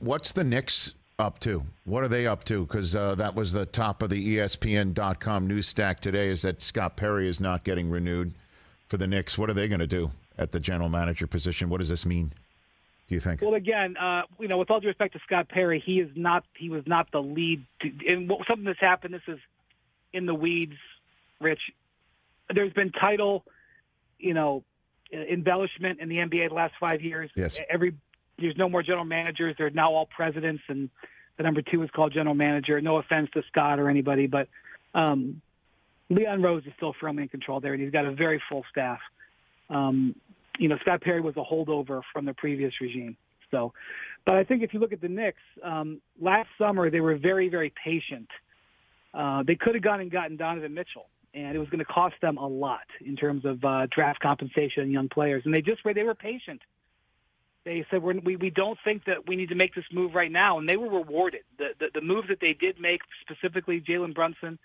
What's the Knicks up to? What are they up to? Because that was the top of the ESPN.com news stack today, is that Scott Perry is not getting renewed for the Knicks. What are they going to do at the general manager position? What does this mean, do you think? Well, again, with all due respect to Scott Perry, he was not the lead. And something that's happened, this is in the weeds, Rich. There's been title, embellishment in the NBA the last 5 years. Yes. There's no more general managers. They're now all presidents, and the number 2 is called general manager. No offense to Scott or anybody, but Leon Rose is still firmly in control there, and he's got a very full staff. Scott Perry was a holdover from the previous regime. But I think if you look at the Knicks, last summer they were very, very patient. They could have gone and gotten Donovan Mitchell, and it was going to cost them a lot in terms of draft compensation and young players. And they were patient. They said, we don't think that we need to make this move right now, and they were rewarded. The moves that they did make, specifically Jalen Brunson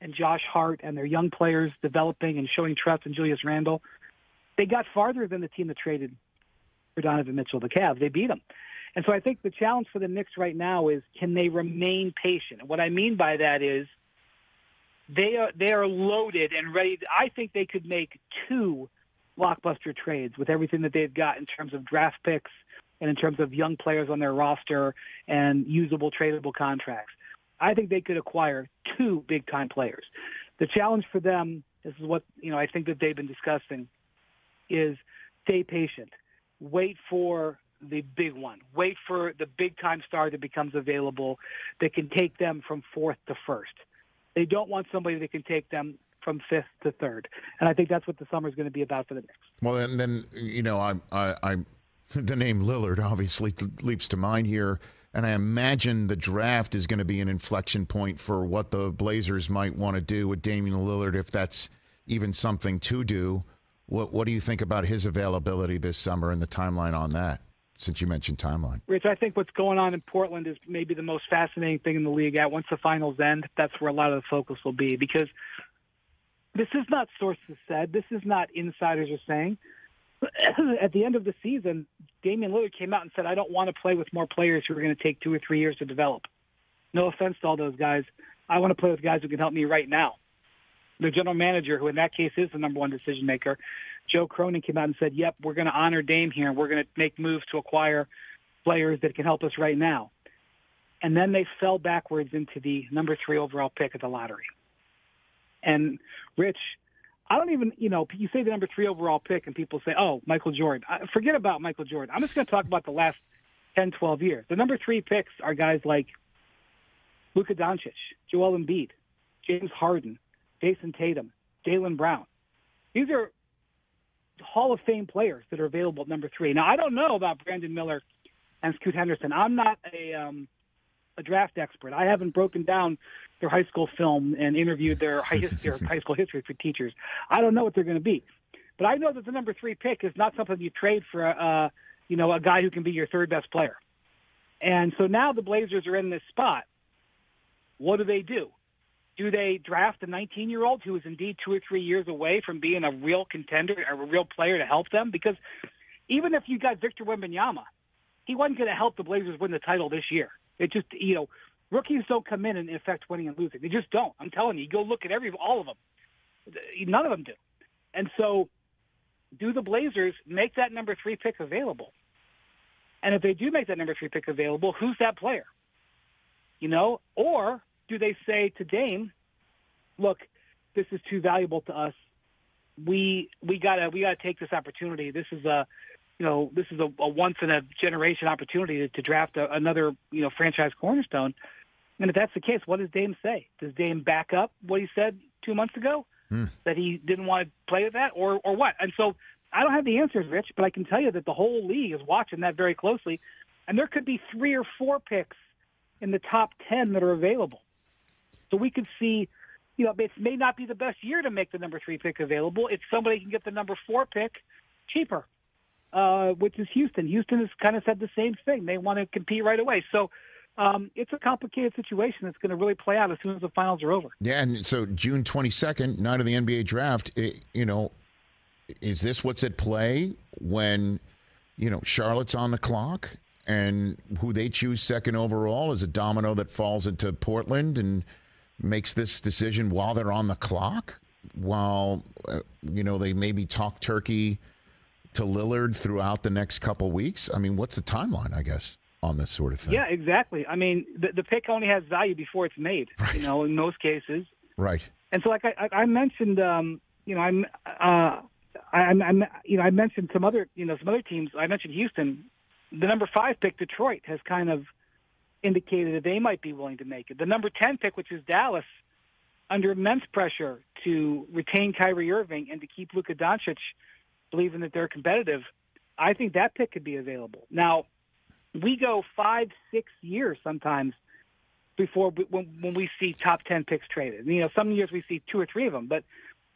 and Josh Hart and their young players developing and showing trust in Julius Randle, they got farther than the team that traded for Donovan Mitchell, the Cavs. They beat them. And so I think the challenge for the Knicks right now is, can they remain patient? And what I mean by that is they are loaded and ready. I think they could make 2 blockbuster trades with everything that they've got in terms of draft picks and in terms of young players on their roster and usable, tradable contracts. I think they could acquire 2 big-time players. The challenge for them, this is what I think that they've been discussing, is stay patient. Wait for the big one. Wait for the big-time star that becomes available that can take them from 4th to 1st. They don't want somebody that can take them from 5th to 3rd. And I think that's what the summer is going to be about for the Knicks. Well, and then, I the name Lillard obviously leaps to mind here, and I imagine the draft is going to be an inflection point for what the Blazers might want to do with Damian Lillard, if that's even something to do. What do you think about his availability this summer and the timeline on that, since you mentioned timeline? Rich, I think what's going on in Portland is maybe the most fascinating thing in the league. Once the finals end, that's where a lot of the focus will be, because this is not sources said. This is not insiders are saying. At the end of the season, Damian Lillard came out and said, I don't want to play with more players who are going to take 2 or 3 years to develop. No offense to all those guys. I want to play with guys who can help me right now. The general manager, who in that case is the number 1 decision maker, Joe Cronin, came out and said, yep, we're going to honor Dame here. We're going to make moves to acquire players that can help us right now. And then they fell backwards into the number 3 overall pick of the lottery. And, Rich, I don't even, you say the number 3 overall pick and people say, oh, Michael Jordan. Forget about Michael Jordan. I'm just going to talk about the last 10, 12 years. The number 3 picks are guys like Luka Doncic, Joel Embiid, James Harden, Jason Tatum, Jaylen Brown. These are Hall of Fame players that are available at number 3. Now, I don't know about Brandon Miller and Scoot Henderson. I'm not a draft expert. I haven't broken down their high school film and interviewed their high school history for teachers. I don't know what they're going to be. But I know that the number 3 pick is not something you trade for a guy who can be your 3rd best player. And so now the Blazers are in this spot. What do? Do they draft a 19-year-old who is indeed 2 or 3 years away from being a real contender, a real player to help them? Because even if you got Victor Wembanyama, he wasn't going to help the Blazers win the title this year. It just, rookies don't come in and affect winning and losing. They just don't. I'm telling you, go look at all of them. None of them do. And so do the Blazers make that number 3 pick available? And if they do make that number 3 pick available, who's that player? Or do they say to Dame, look, this is too valuable to us. We gotta take this opportunity. This is a once in a generation opportunity to draft another franchise cornerstone. And if that's the case, what does Dame say? Does Dame back up what he said 2 months ago, that he didn't want to play with that, or what? And so I don't have the answers, Rich, but I can tell you that the whole league is watching that very closely, and there could be 3 or 4 picks in the top 10 that are available. So we could see, it may not be the best year to make the number 3 pick available. If somebody can get the number 4 pick cheaper, which is Houston. Houston has kind of said the same thing. They want to compete right away. So it's a complicated situation that's going to really play out as soon as the finals are over. Yeah, and so June 22nd, night of the NBA draft, is this what's at play when, Charlotte's on the clock and who they choose second overall is a domino that falls into Portland and makes this decision while they're on the clock, while, they maybe talk turkey to Lillard throughout the next couple weeks? I mean, what's the timeline, I guess, on this sort of thing? Yeah, exactly. I mean, the pick only has value before it's made, right. In most cases. Right. And so, like I mentioned, I mentioned some other teams. I mentioned Houston. The number 5 pick, Detroit, has kind of indicated that they might be willing to make it. The number 10 pick, which is Dallas, under immense pressure to retain Kyrie Irving and to keep Luka Doncic, believing that they're competitive, I think that pick could be available. Now, we go 5-6 years sometimes before when we see top 10 picks traded. Some years we see 2 or 3 of them, but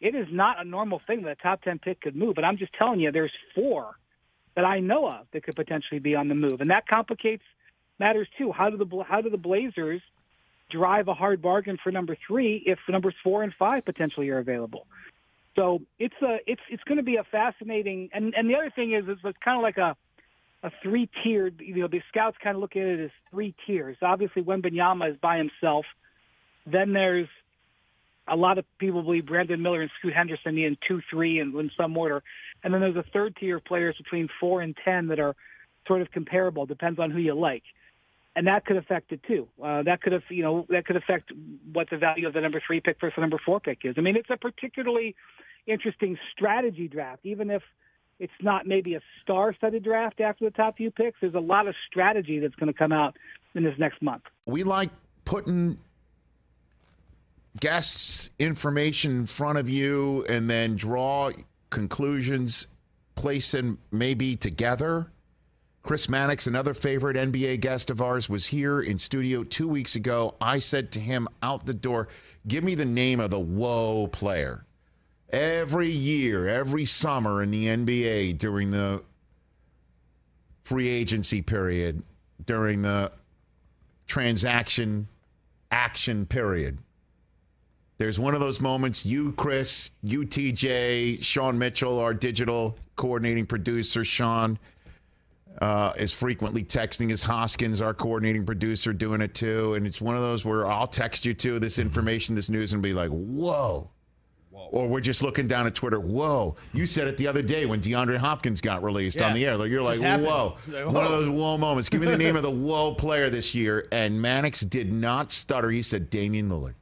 it is not a normal thing that a top 10 pick could move. And I'm just telling you, there's 4 that I know of that could potentially be on the move, and that complicates matters too. How do the Blazers drive a hard bargain for number 3 if numbers 4 and 5 potentially are available? So it's going to be a fascinating. And the other thing is it's kind of like a 3-tiered. The scouts kind of look at it as 3 tiers. Obviously, Wembanyama is by himself. Then there's a lot of people believe Brandon Miller and Scoot Henderson in 2, 3, and in some order. And then there's a 3rd tier of players between 4 and 10 that are sort of comparable. Depends on who you like, and that could affect it too. That could affect what the value of the number 3 pick versus the number 4 pick is. I mean, it's a particularly interesting strategy draft, even if it's not maybe a star-studded draft after the top few picks. There's a lot of strategy that's going to come out in this next month. We like putting guests' information in front of you and then draw conclusions, place them maybe together. Chris Mannix, another favorite NBA guest of ours, was here in studio 2 weeks ago. I said to him out the door, give me the name of the whoa player. Every year, every summer in the NBA during the free agency period, during the transaction action period, there's one of those moments, you, Chris, you, TJ, Sean Mitchell, our digital coordinating producer, Sean, is frequently texting us. Hoskins, our coordinating producer, doing it too. And it's one of those where I'll text you too this information, this news, and be like, whoa. Or we're just looking down at Twitter, whoa. You said it the other day when DeAndre Hopkins got released on the air. Like, you're like, whoa. One of those whoa moments. Give me the name of the whoa player this year. And Mannix did not stutter. He said Damian Lillard.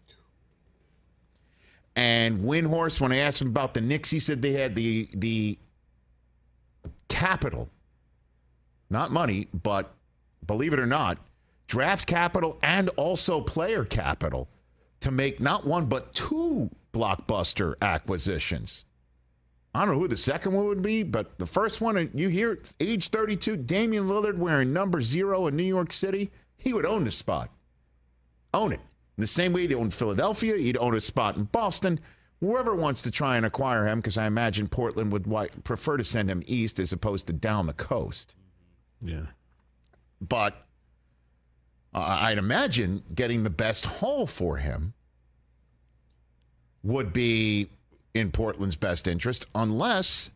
And Windhorst, when I asked him about the Knicks, he said they had the capital, not money, but believe it or not, draft capital and also player capital to make not one but 2 blockbuster acquisitions. I don't know who the second one would be, but the first one, you hear age 32, Damian Lillard wearing number 0 in New York City, he would own the spot. Own it. In the same way he'd own Philadelphia, he'd own a spot in Boston. Whoever wants to try and acquire him, because I imagine Portland would prefer to send him east as opposed to down the coast. Yeah. But I'd imagine getting the best haul for him would be in Portland's best interest, unless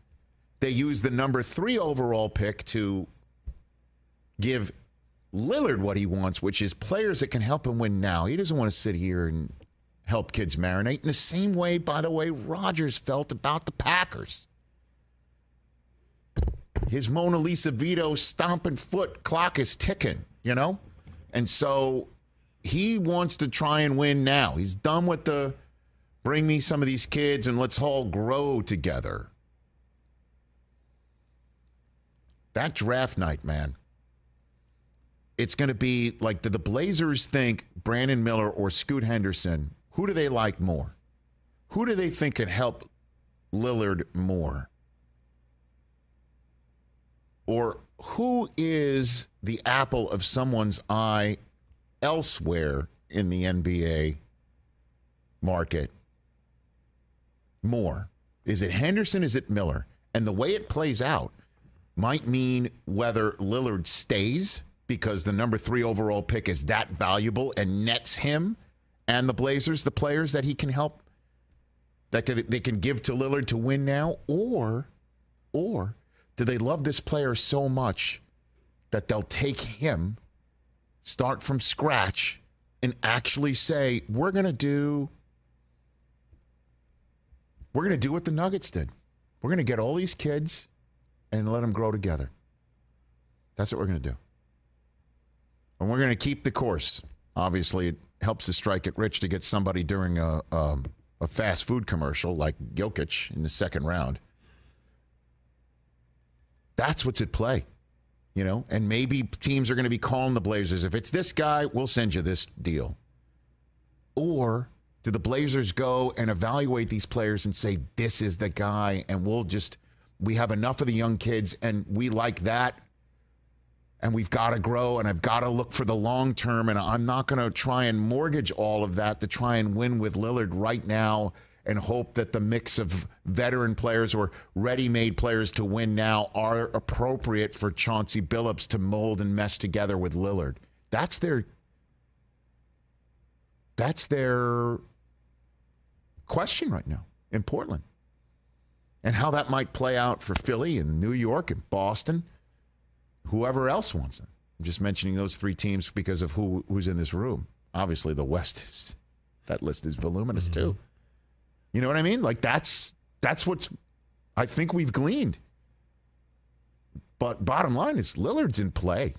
they use the number 3 overall pick to give Lillard what he wants, which is players that can help him win now. He doesn't want to sit here and help kids marinate in the same way, by the way, Rodgers felt about the Packers. His Mona Lisa Vito stomping foot clock is ticking, And so he wants to try and win now. He's done with the bring me some of these kids and let's all grow together. That draft night, man. It's going to be like, the Blazers think Brandon Miller or Scoot Henderson, who do they like more? Who do they think can help Lillard more? Or who is the apple of someone's eye elsewhere in the NBA market more? Is it Henderson? Is it Miller? And the way it plays out might mean whether Lillard stays because the number 3 overall pick is that valuable and nets him and the Blazers the players that he can help, that they can give to Lillard to win now, or do they love this player so much that they'll take him, start from scratch, and actually say, we're going to do what the Nuggets did. We're going to get all these kids and let them grow together. That's what we're going to do. And we're going to keep the course. Obviously, it helps to strike it rich to get somebody during a fast food commercial like Jokic in the second round. That's what's at play, you know? And maybe teams are going to be calling the Blazers. If it's this guy, we'll send you this deal. Or do the Blazers go and evaluate these players and say, this is the guy, and we have enough of the young kids, and we like that, and we've got to grow, and I've got to look for the long term, and I'm not going to try and mortgage all of that to try and win with Lillard right now and hope that the mix of veteran players or ready-made players to win now are appropriate for Chauncey Billups to mold and mesh together with Lillard. That's their question right now in Portland. And how that might play out for Philly and New York and Boston, whoever else wants it. I'm just mentioning those three teams because of who's in this room. Obviously, the West that list is voluminous too. You know what I mean? Like that's what's I think we've gleaned. But bottom line is Lillard's in play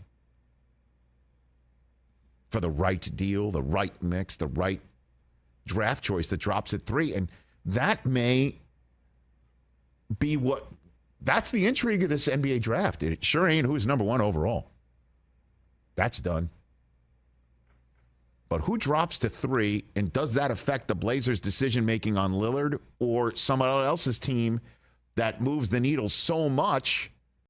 for the right deal, the right mix, the right draft choice that drops at 3. And that may be that's the intrigue of this NBA draft. It sure ain't who's number 1 overall. That's done. But who drops to 3, and does that affect the Blazers' decision-making on Lillard or someone else's team that moves the needle so much